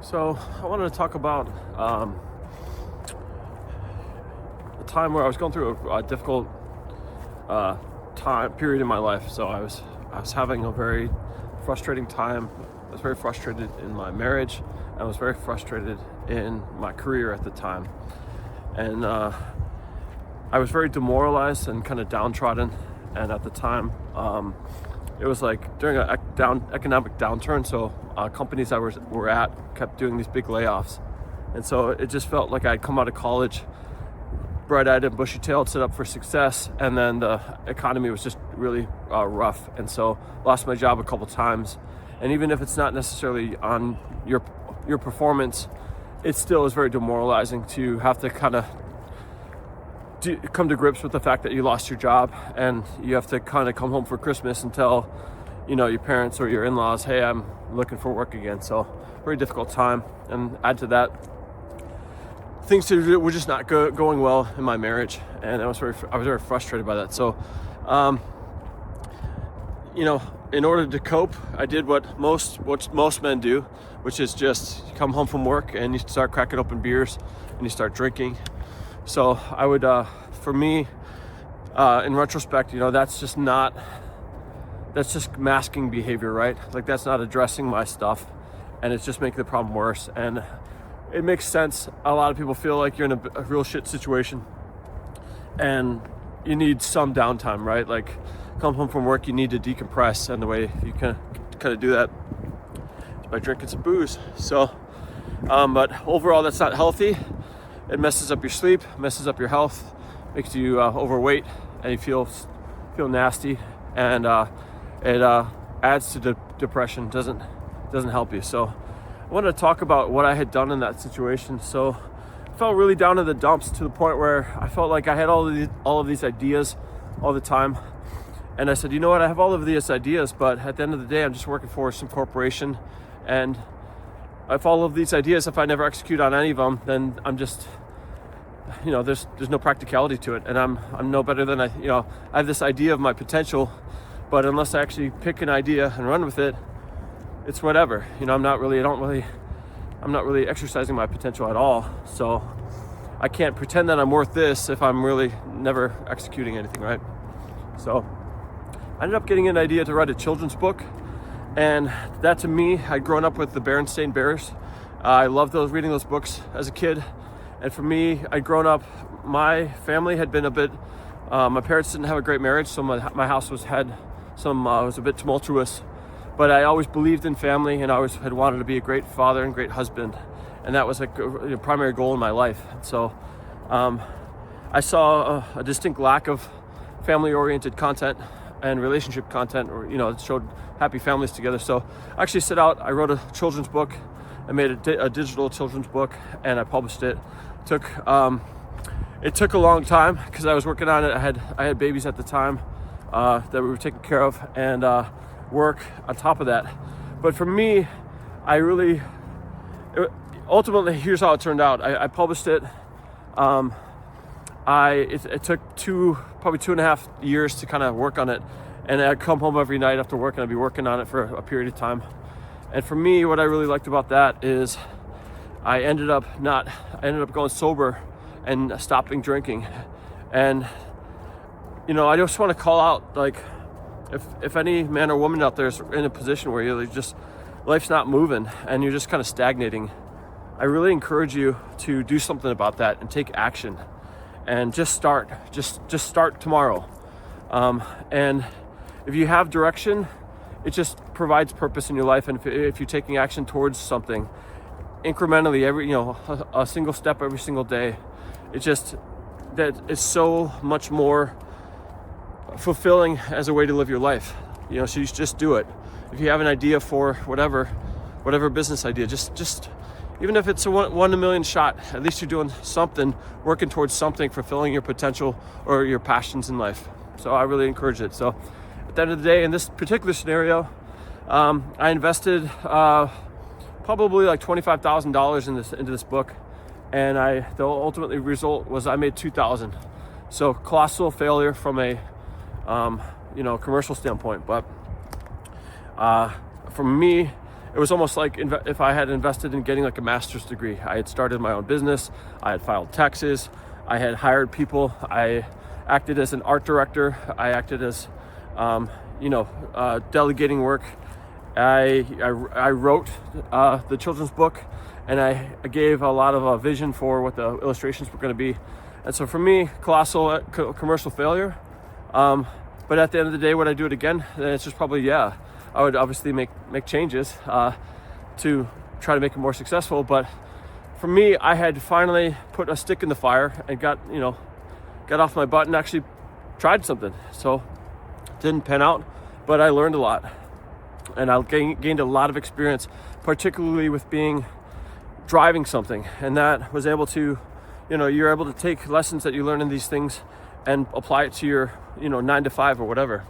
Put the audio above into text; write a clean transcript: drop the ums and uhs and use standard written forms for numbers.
So I wanted to talk about a time where I was going through a difficult time period in my life. So I was having a very frustrating time. I was very frustrated in my marriage. I was very frustrated in my career at the time, and I was very demoralized and kind of downtrodden. And at the time, it was like during an economic downturn. So companies I were at kept doing these big layoffs, and so it just felt like I'd come out of college, bright-eyed and bushy-tailed, set up for success, and then the economy was just really rough, and so lost my job a couple times. And even if it's not necessarily on your performance, it still is very demoralizing to have to kind of come to grips with the fact that you lost your job, and you have to kind of come home for Christmas and tell your parents or your in-laws, hey, I'm looking for work again. So very difficult time. And add to that, things were just not going well in my marriage, and I was very frustrated by that. So in order to cope, I did what most men do, which is just come home from work and you start cracking open beers and you start drinking. So I would, for me, in retrospect, that's just masking behavior, right? Like, that's not addressing my stuff, and it's just making the problem worse. And it makes sense. A lot of people feel like you're in a real shit situation and you need some downtime, right? Like, come home from work, you need to decompress, and the way you can kind of do that is by drinking some booze. So, but overall, that's not healthy. It messes up your sleep, messes up your health, makes you overweight, and you feel nasty, and it adds to depression. Doesn't help you. So I wanted to talk about what I had done in that situation. So I felt really down in the dumps to the point where I felt like I had all of these ideas all the time. And I said, you know what, I have all of these ideas, but at the end of the day, I'm just working for some corporation. And if all of these ideas, if I never execute on any of them, then I'm just, there's no practicality to it. And I'm no better than I have this idea of my potential, but unless I actually pick an idea and run with it, it's whatever. I'm not really exercising my potential at all. So I can't pretend that I'm worth this if I'm really never executing anything, right? So I ended up getting an idea to write a children's book. And that, to me, I'd grown up with the Berenstain Bears. I loved reading those books as a kid. And for me, I'd grown up, my family had been a bit, my parents didn't have a great marriage, so my house was a bit tumultuous. But I always believed in family, and I always had wanted to be a great father and great husband. And that was a primary goal in my life. So I saw a distinct lack of family-oriented content and relationship content, it showed happy families together. So I actually set out, I wrote a children's book. I made a digital children's book, and I published it. It took a long time because I was working on it. I had babies at the time that we were taking care of, and work on top of that. But for me, ultimately, here's how it turned out. I published it. It took probably 2.5 years to kind of work on it, and I'd come home every night after work and I'd be working on it for a period of time. And for me, what I really liked about that is I ended up going sober and stopping drinking. And I just want to call out, like, if any man or woman out there is in a position where you're just, life's not moving and you're just kind of stagnating, I really encourage you to do something about that and take action. And just start tomorrow. And if you have direction, it just provides purpose in your life. And if you're taking action towards something incrementally, a single step every single day, it's so much more fulfilling as a way to live your life. So you just do it. If you have an idea for whatever business idea, just even if it's a one in a million shot, at least you're doing something, working towards something, fulfilling your potential or your passions in life. So I really encourage it. So at the end of the day, in this particular scenario, I invested probably like $25,000 into this book, and the ultimate result was I made $2,000. So colossal failure from a commercial standpoint, but for me, it was almost like if I had invested in getting like a master's degree. I had started my own business, I had filed taxes, I had hired people, I acted as an art director, I acted as delegating work. I wrote the children's book, and I gave a lot of a vision for what the illustrations were going to be. And so for me, colossal commercial failure. But at the end of the day, would I do it again? Then it's just probably, I would obviously make changes to try to make it more successful. But for me, I had finally put a stick in the fire and got off my butt and actually tried something. So it didn't pan out, but I learned a lot. And I gained a lot of experience, particularly with driving something. And that was able to, you're able to take lessons that you learn in these things and apply it to your, 9 to 5 or whatever.